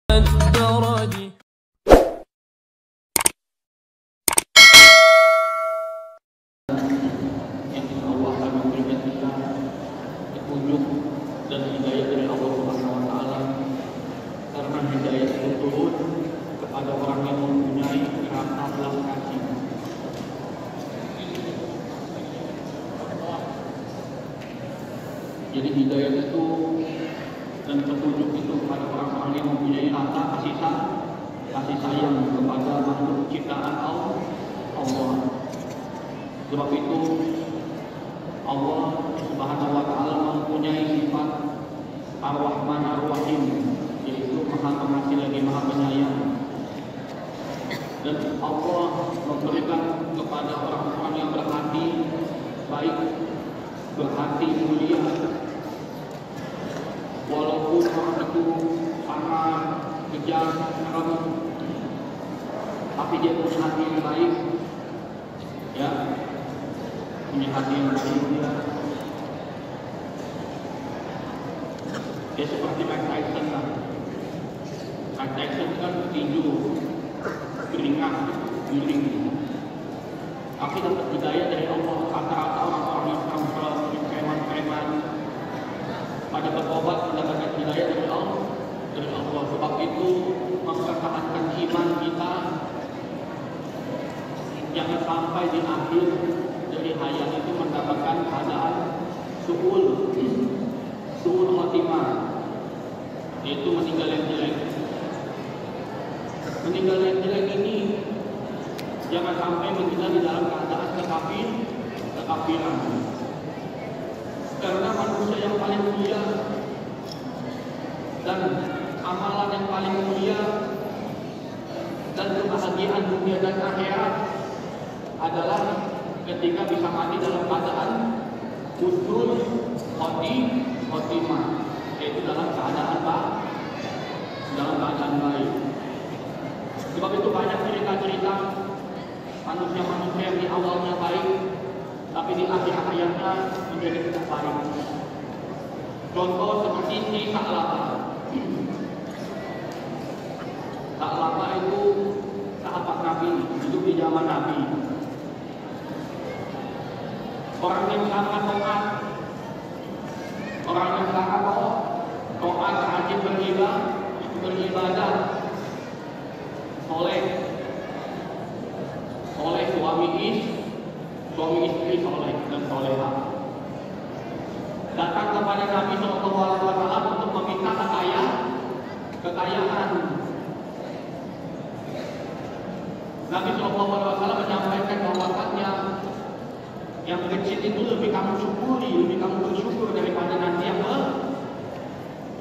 الدرج yang Allah akan memberikan kita petunjuk dan hidayah dari Allah Subhanahu wa taala, karena hidayah itu turun kepada orang yang mempunyai rasa belas kasih. Jadi hidayah itu dan petunjuk itu kepada orang-orang yang mempunyai rasa kasih sayang kepada makhluk ciptaan Allah. Sebab itu Allah Subhanahu wa taala mempunyai sifat Ar-Rahman Ar-Rahim, yaitu Maha Pengasih lagi Maha Penyayang. Dan Allah memberikan kepada orang-orang yang berhati baik, berhati mulia, walaupun orang itu sangat kejam, serem, tapi dia punya hati yang baik, ya, punya hati yang baik dia seperti Mike Tyson lah. Mike Tyson kan tinju, beringat, guling, tapi dapat hidayah dari Allah. Rata-rata orang-orang yang serem-serem, preman-preman, pada berobat mendapatkan hidayah dari Allah. Sebab itu mempertahankan iman kita, jangan sampai di akhir dari hayat itu mendapatkan keadaan su'ul khatimah, yaitu meninggal yang jelek. Meninggal yang jelek ini jangan sampai kita di dalam keadaan kekafiran. Karena manusia yang paling mulia dan amalan yang paling mulia dan kebahagiaan dunia dan akhirat adalah ketika bisa mati dalam keadaan husnul khotimah, yaitu dalam keadaan baik. Sebab itu banyak cerita-cerita manusia-manusia yang di awalnya baik, tapi di akhir hayatnya menjadi tidak baik. Contoh seperti si Sa'labah itu sahabat Nabi, hidup di zaman Nabi. Orang yang sangat taat, orang yang sangat taat, rajin beribadah, soleh, suami istri soleh dan solehah. Datang kepada Nabi SAW untuk meminta kekayaan. Nabi SAW menyampaikan bahwasannya yang kecil itu lebih kamu syukuri, lebih kamu bersyukur daripada nanti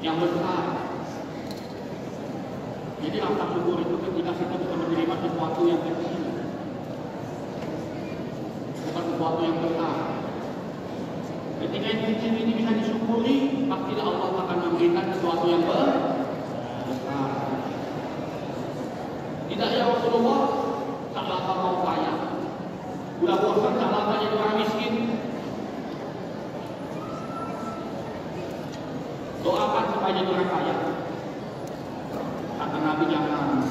yang besar. Jadi rasa syukur itu ketika kita bisa menerima sesuatu yang kecil, bukan sesuatu yang besar. Ketika yang kecil ini bisa disyukuri, pastilah Allah akan memberikan sesuatu yang besar. Tidak ya Rasulullah, Sa'labah mau kaya. Udah bosan Sa'labah jadi orang miskin. Doakan supaya jadi orang kaya. Kata Nabi, jangan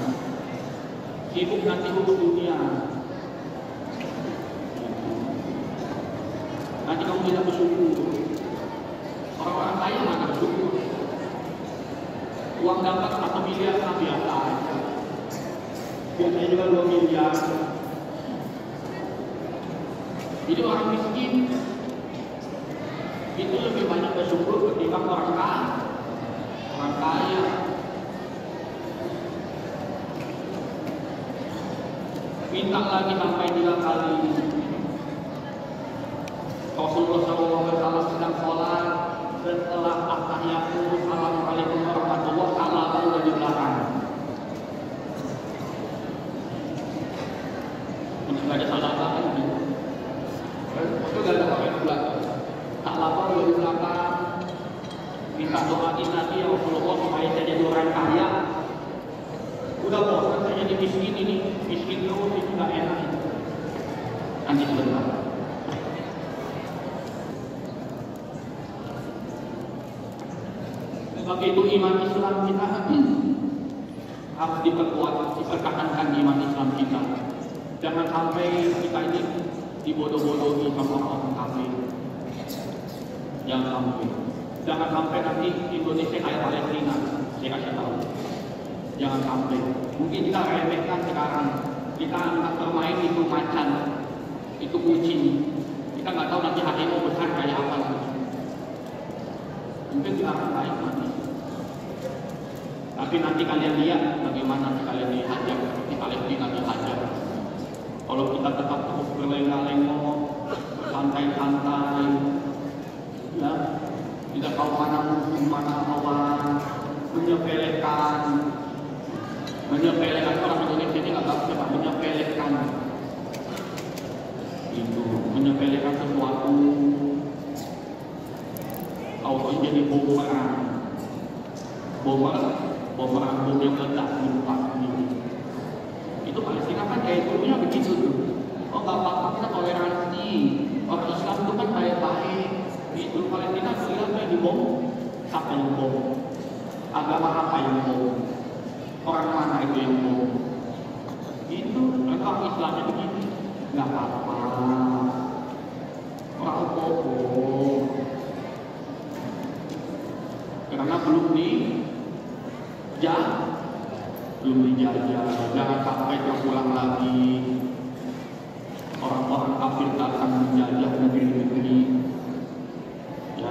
sibuk nanti urus dunia. Nanti kamu tidak bersyukur. Orang-orang kaya mana bersyukur? Uang dapat 1 miliar kan biasa aja. Biasanya juga 2 miliar. Jadi orang miskin itu lebih banyak bersyukur ketimbang orang kaya. Minta lagi sampai 3 kali. Rasulullah SAW sedang sholat, setelah at-tahiyatul, assalamualaikum warahmatullahi wabarakatuh, Sa'labah di belakang. Untuk ada Sa'labah kan gitu. Itu gak ada orang di belakang. Sa'labah di belakang, minta doain nanti ya Rasulullah supaya saya jadi orang kaya. Udah bosan saya jadi miskin ini, miskin terus itu gak enak. Nanti sebentar. Sebab itu iman Islam kita harus diperkuat, dipertahankan iman Islam kita. Jangan sampai kita ini dibodoh-bodohi sama orang kafir. Jangan sampai. Jangan sampai nanti Indonesia kayak Palestina, saya kasih tahu. Jangan sampai. Mungkin kita remehkan sekarang. Kita anggap bermain itu macan, itu kucing. Kita nggak tahu nanti harimau besar kayak apa lagi. Mungkin kita akan baik nanti. Tapi nanti kalian lihat bagaimana kalian dihajar di Palestina dihajar. Kalau kita tetap terus berlenga-lenga, santai-santai, ya, tidak tahu mana musuh, mana lawan, menyepelekan orang Indonesia ini nggak tahu siapa menyepelekan itu, menyepelekan sesuatu, auto jadi bumerang bom yang meledak di tempat ini. Itu Palestina kan kayak dulunya begitu tuh. Oh nggak apa-apa, kita toleransi. Orang Islam itu kan baik-baik. Itu Palestina siapa yang dibom? Siapa yang bom? Agama apa yang bom? Orang mana itu yang bom? Itu orang Islamnya begini. Nggak apa-apa. Orang bom. Karena belum dijajah, jangan sampai terulang lagi orang-orang kafir datang menjajah negeri-negeri. Ya,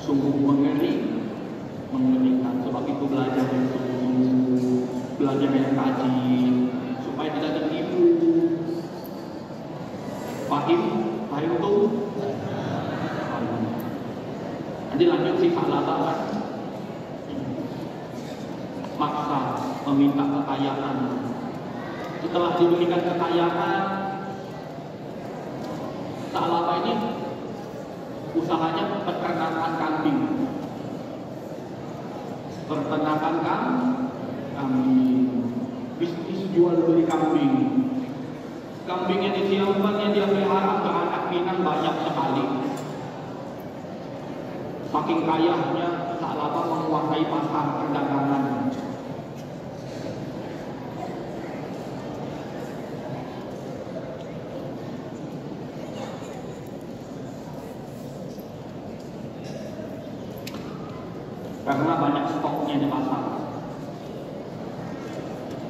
sungguh mengerikan. Sebab itu belajar yang sungguh, belajar yang rajin, supaya tidak tertipu. Pahim tuh. Nanti lanjut si Salabah maksa meminta kekayaan. Setelah diberikan kekayaan, Salabah ini usahanya peternakan kambing. Bisnis jual beli kambing. Kambing yang disiapkan yang dia pelihara beranak pinak banyak sekali. Saking kayanya Salabah menguasai pasar perdagangan. Karena banyak stoknya di pasar.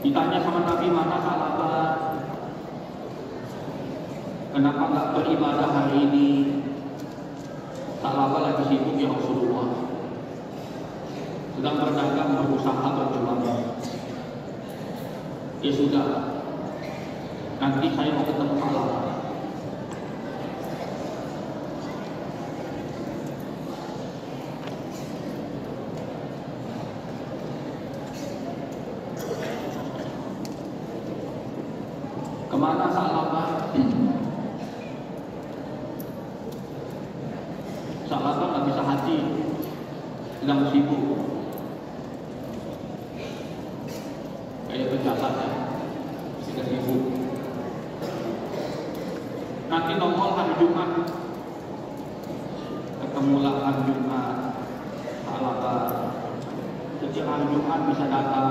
Ditanya sama Nabi, mana Salabah? Kenapa nggak beribadah hari ini? Salabah lagi sibuk ya Rasulullah. Sedang berdagang, berusaha, berjuang. Ya sudah, nanti saya mau ketemu Salabah. Kemana Salabah? Salabah nggak bisa haji, sedang sibuk. Kayak pejabat ya, sudah sibuk. Nanti nongol hari Jumat, ketemulah hari Jumat, Salabah. Setiap hari Jumat bisa datang.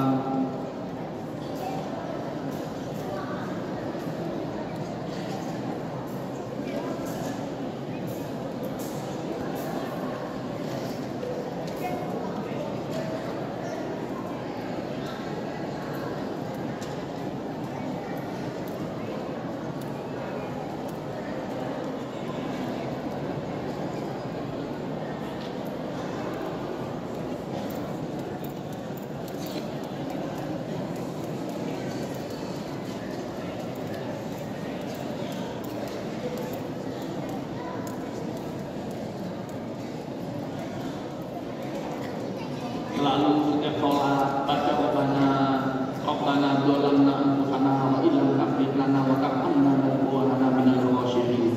Lalu setiap sholat baca Rabbana dzalamna anfusana wa illam taghfir lana wa tarhamna lanakunanna minal khasirin.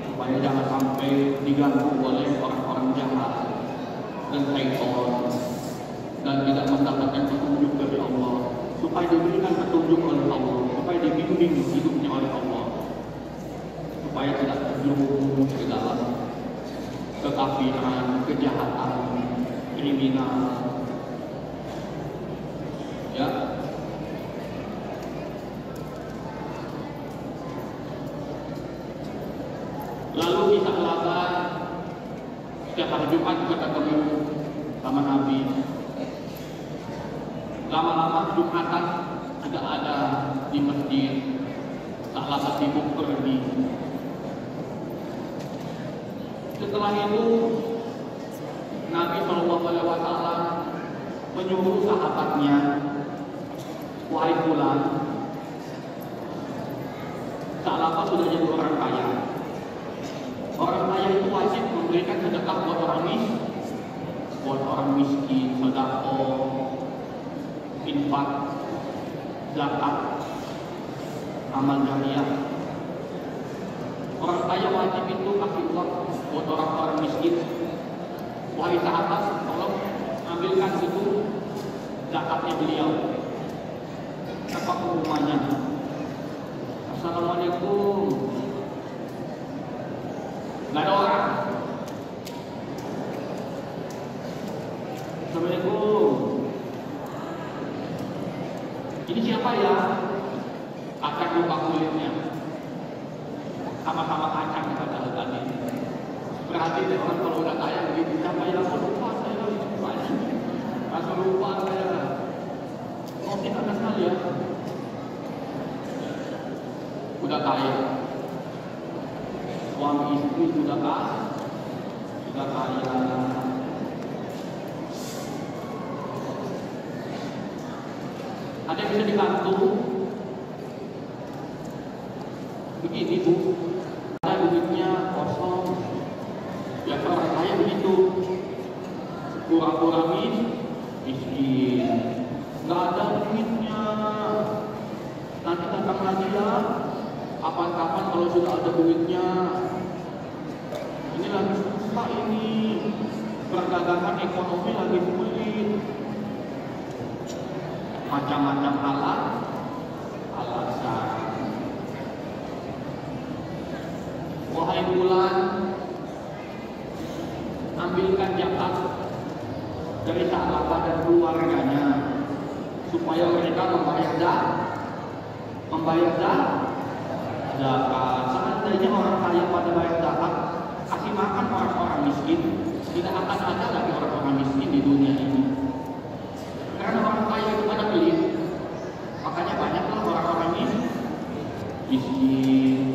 Supaya jangan sampai diganggu oleh orang-orang jahat dan syaitan dan tidak mendapatkan petunjuk dari Allah. Supaya diberikan petunjuk oleh Allah, supaya dibimbing hidupnya oleh Allah, supaya tidak terjerumus ke dalam kekafiran, kejahatan, kriminal, Lalu di Sa'labah setiap hari Jumat juga ketemu sama Nabi. Lama-lama Jumatan juga ada di masjid Sa'labah di Bukhari. Setelah itu Nabi SAW menyuruh sahabatnya, wahai fulan, Sa'labah sudah jadi orang kaya. Orang kaya itu wajib memberikan sedekah buat orang miskin, sedekah, infak, zakat, amal jariah. Orang kaya wajib itu kasih uang buat orang miskin. Wahai sahabat, tolong ambilkan itu zakatnya beliau. Apa hukumannya? Assalamualaikum. Nggak ada orang. Assalamualaikum. Ini siapa ya? Akan lupa kulitnya. Sama-sama kacang pada tadi. Berarti deh orang kalau udah kaya begitu, siapa ya? Aku lupa saya banyak. Langsung lupa saya. Motif ada sekali ya. Udah kaya. Suami istri sudah kaya. Ada yang bisa dibantu? Begini Bu, ada duitnya kosong. Ya orang kaya begitu, pura-pura miskin, nggak ada duitnya. Nanti datang lagi ya. Kapan-kapan kalau sudah ada duitnya. Ini lagi susah ini, perdagangan ekonomi lagi sulit. Macam-macam alasan. Wahai bulan, ambilkan zakat dari Sa'labah dan keluarganya supaya mereka membayar zakat. Seandainya orang kaya pada bayar zakat, kasih makan orang-orang miskin, tidak akan ada lagi orang-orang miskin di dunia ini. Karena orang kaya itu pada pelit, makanya banyaklah orang-orang miskin.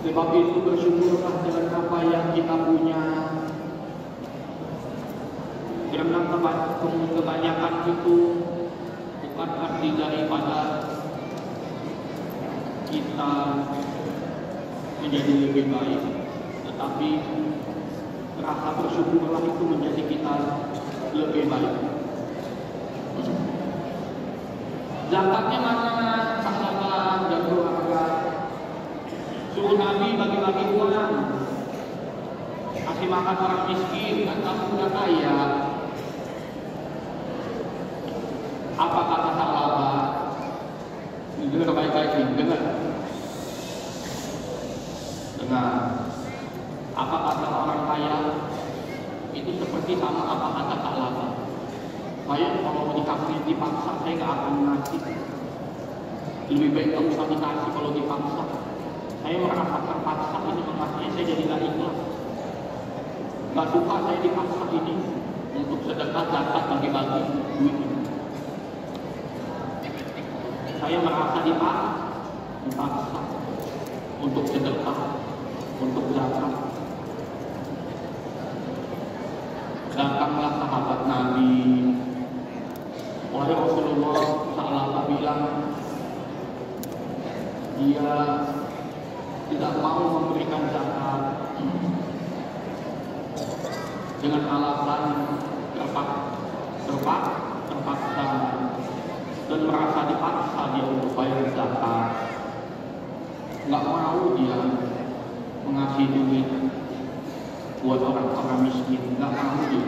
Sebab itu bersyukurlah dengan apa yang kita punya. Karena kebanyakan itu bukan arti daripada kita menjadi lebih baik, tetapi rasa bersyukurlah itu menjadi kita lebih baik. Zakatnya mana? Sahabat dan keluarga. Suruh Nabi bagi-bagi uang, kasih makan orang miskin, kan kamu udah kaya. Apa kata Sa'labah? Dengar baik-baik nih, dengar. Apa kata orang kaya? Itu seperti sama apa kata Sa'labah. Saya kalau dikasih dipaksa, saya nggak akan ngasih. Lebih baik nggak usah dikasih kalau dipaksa. Saya merasa terpaksa ini mengasihnya, saya jadi nggak ikhlas. Nggak suka saya dipaksa ini untuk sedekah zakat bagi-bagi duit. Saya merasa dipaksa untuk sedekah, untuk zakat. Datanglah sahabat Nabi. Wahai Rasulullah SAW bilang dia tidak mau memberikan zakat dengan alasan terpaksa dan merasa dipaksa dia untuk bayar zakat. Nggak mau dia mengasih duit buat orang-orang miskin, nggak mau dia.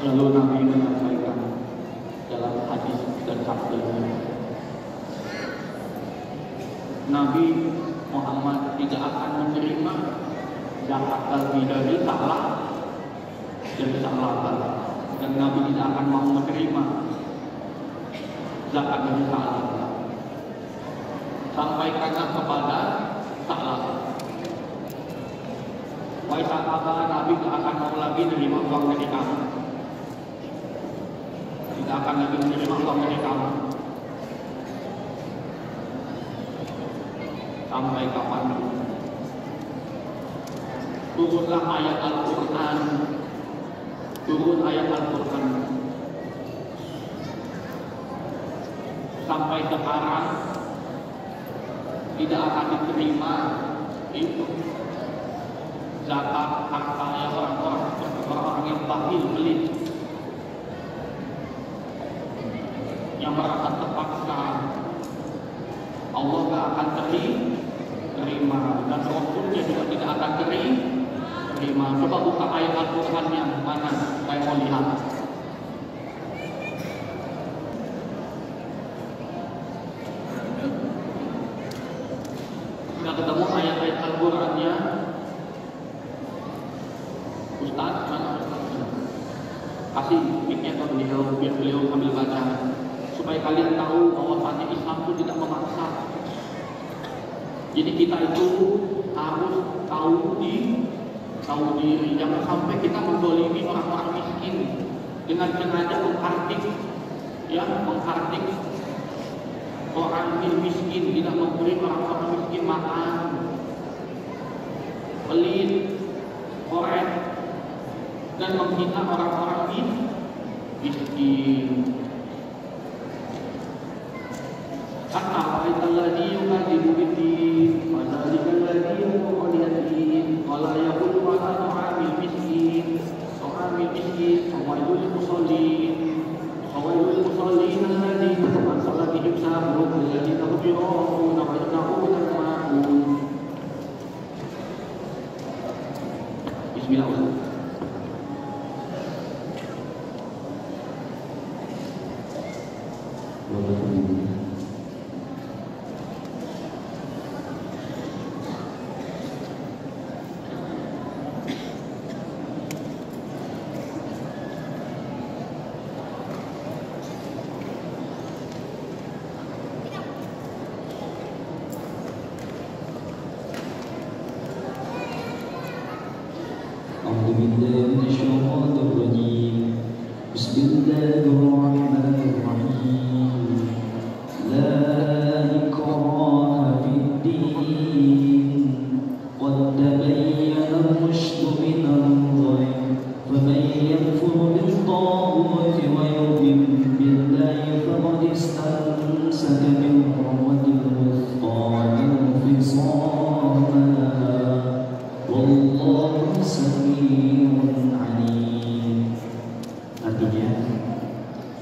Lalu Nabi menyampaikan dalam hadis dan sabdanya, Nabi Muhammad tidak akan menerima zakat dari salah dan Nabi tidak akan mau menerima zakat dari salah sampaikanlah kepada salah. Wahai sahabat, Nabi tidak akan mau lagi menerima uang dari kamu, tidak akan lagi menerima uang dari kamu sampai kapan? Turunlah ayat Al-Quran, turun ayat Al-Quran. Sampai sekarang tidak akan diterima itu zakat harta orang-orang yang bakhil pelit, yang merasa terpaksa. Allah gak akan terima dan Rasulnya juga tidak akan terima. Coba buka ayat Al-Quran yang mana saya mau lihat. Sudah ketemu ayat-ayat Al-Qurannya? Ustaz, mana Ustaz? Kasih mic-nya ke beliau, biar beliau sambil baca, supaya kalian tahu bahwa Islam itu tidak memaksa. Jadi kita itu harus tahu diri, jangan sampai kita mendolimi orang-orang miskin dengan sengaja menghardik orang miskin, tidak memberi orang-orang miskin makan, pelit, korek, dan menghina orang-orang miskin. أَرَأَيْتَ الَّذِي يُكَذِّبُ بِالدِّينِ فَذَلِكَ الَّذِي يَدْعُو الْيَتِيمَ وَلَا يَحُضُّ عَلَىٰ طَعَامِ الْمِسْكِينِ فَوَيْلٌ لِلْمُصَلِّينَ الَّذِينَ هُمْ عَنْ صَلَاتِهِمْ سَاهُونَ الَّذِينَ هُمْ يُرَاءُونَ وَيَمْنَعُونَ الْمَاعُونَ. Bismillah.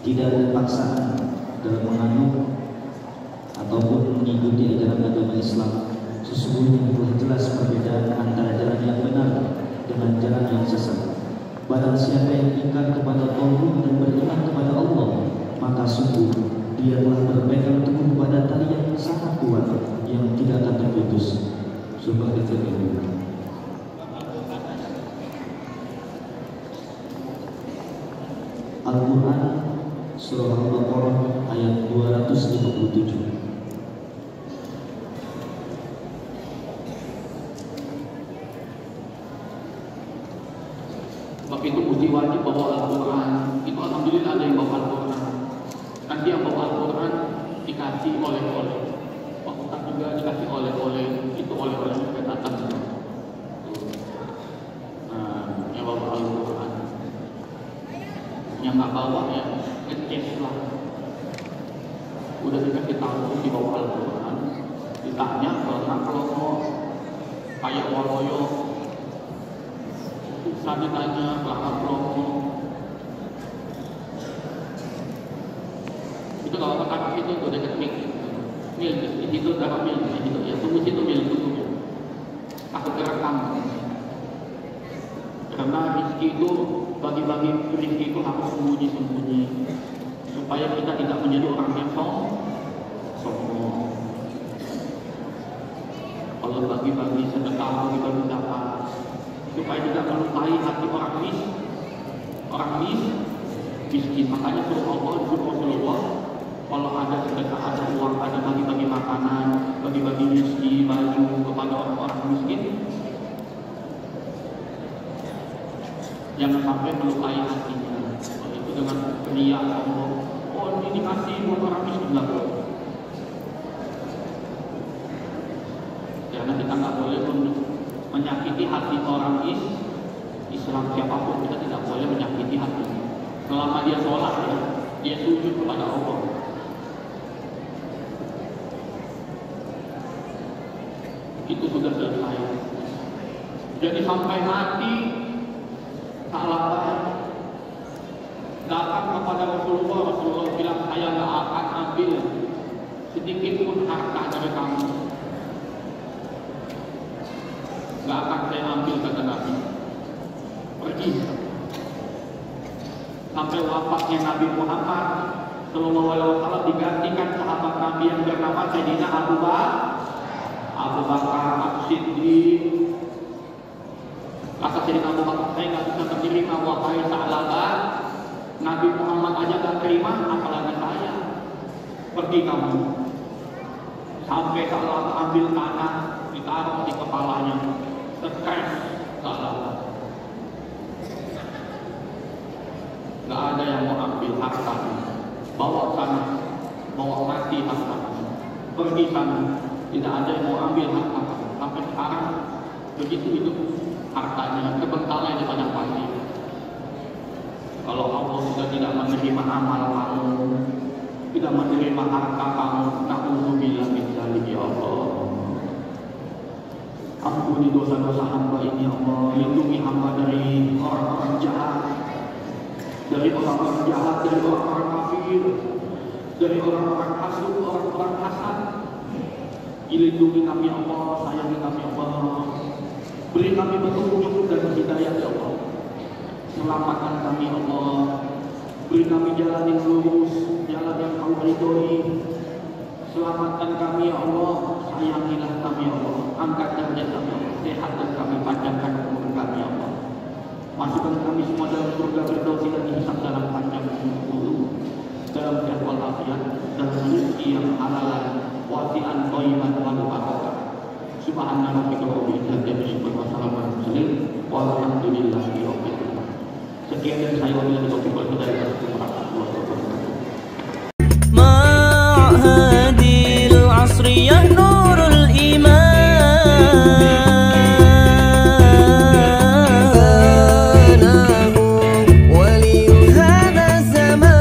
Tidak ada paksaan dalam menganut ataupun mengikuti ajaran agama Islam. Sesungguhnya telah jelas perbedaan antara jalan yang benar dengan jalan yang sesat. Barang siapa yang ingkar kepada Tauhid dan beriman kepada Allah, maka sungguh dia telah berpegang teguh pada tali yang sangat kuat yang tidak akan terputus. Surah Al-Fatihah. Al-Quran Surah Al-Baqarah ayat 257. Sebab itu mesti wajib bawa Al-Quran. Itu alhamdulillah ada yang bawa Al-Quran. Nanti yang bawa Al-Quran dikasih oleh-oleh. Pak Ustaz juga dikasih oleh-oleh. Itu oleh-oleh yang datang. Nah, yang bawa Al-Quran. Yang nggak bawa ya ngecek lah. Udah dikasih tahu di bawah Al-Quran. Ditanya kalau mau kayak waloyo. Saya ditanya kelakar promo. Itu kalau kakak itu udah deket mil di situ dapat mil di situ ya, tunggu situ mil tunggu. Aku kerekam. Karena rezeki itu bagi-bagi rezeki itu harus sembunyi-sembunyi supaya kita tidak menjadi orang yang sombong. Kalau bagi-bagi sedekah, bagi-bagi zakat supaya tidak melukai hati orang miskin. Makanya suruh Allah, suruh Rasulullah, kalau ada sedekah, ada uang, ada bagi-bagi makanan, bagi-bagi miskin, baju kepada orang-orang miskin, jangan sampai melukai hatinya. Itu dengan riya sombong. Oh ini dikasih buat orang miskin, nggak boleh. Karena kita nggak boleh menyakiti hati orang Islam, siapapun kita tidak boleh menyakiti hatinya. Selama dia sholat ya, dia sujud kepada Allah. Itu sudah selesai. Jadi sampai mati salah datang kepada Rasulullah bilang saya nggak akan ambil sedikit pun harta dari kamu. Gak akan saya ambil, kata Nabi. Pergi. Sampai wafatnya Nabi Muhammad Sallallahu Alaihi Wasallam digantikan sahabat Nabi yang bernama Sayyidina Abu Bakar As-Siddiq. Kata Sayyidina Abu Bakar, saya nggak bisa menerima wahai Sa'laban. Nabi Muhammad aja gak terima, apalagi saya. Pergi kamu. Sampai Sa'laban ambil tanah ditaruh di kepalanya. Stres, salah. Gak ada yang mau ambil harta. Bawa sana, bawa mati harta. Pergi sana, tidak ada yang mau ambil harta. Sampai sekarang begitu hidup hartanya, kebengkalai di padang pasir. Kalau Allah sudah tidak menerima amal kamu, tidak menerima harta kamu, na'udzubillah min dzalik ya Allah. Ampuni dosa-dosa hamba ini ya Allah. Lindungi hamba dari orang-orang jahat, dari orang-orang jahat, dari orang-orang kafir, dari orang-orang hasud, orang-orang hasad. Lindungi kami ya Allah, sayangi kami ya Allah. Beri kami petunjuk dan hidayah ya Allah. Selamatkan kami ya Allah. Beri kami jalan yang lurus, jalan yang kau ridhoi. Selamatkan kami ya Allah, sayangilah kami ya Allah, angkat derajat kami ya Allah, sehatkan kami, panjangkan umur kami ya Allah. Masukkan kami semua dalam surga Firdaus dan dihisab dalam panjang umur, dalam sehat walafiat, dalam rezeki yang halalan, wasi'an thayyiban wa barakah. Subhana rabbika rabbil izzati amma yasifun, walhamdulillahi rabbil alamin. Sekian dari saya, wabillahi taufiq wal hidayah. Warahmatullahi wabarakatuh. يا نور الإيمان ولي هذا الزمان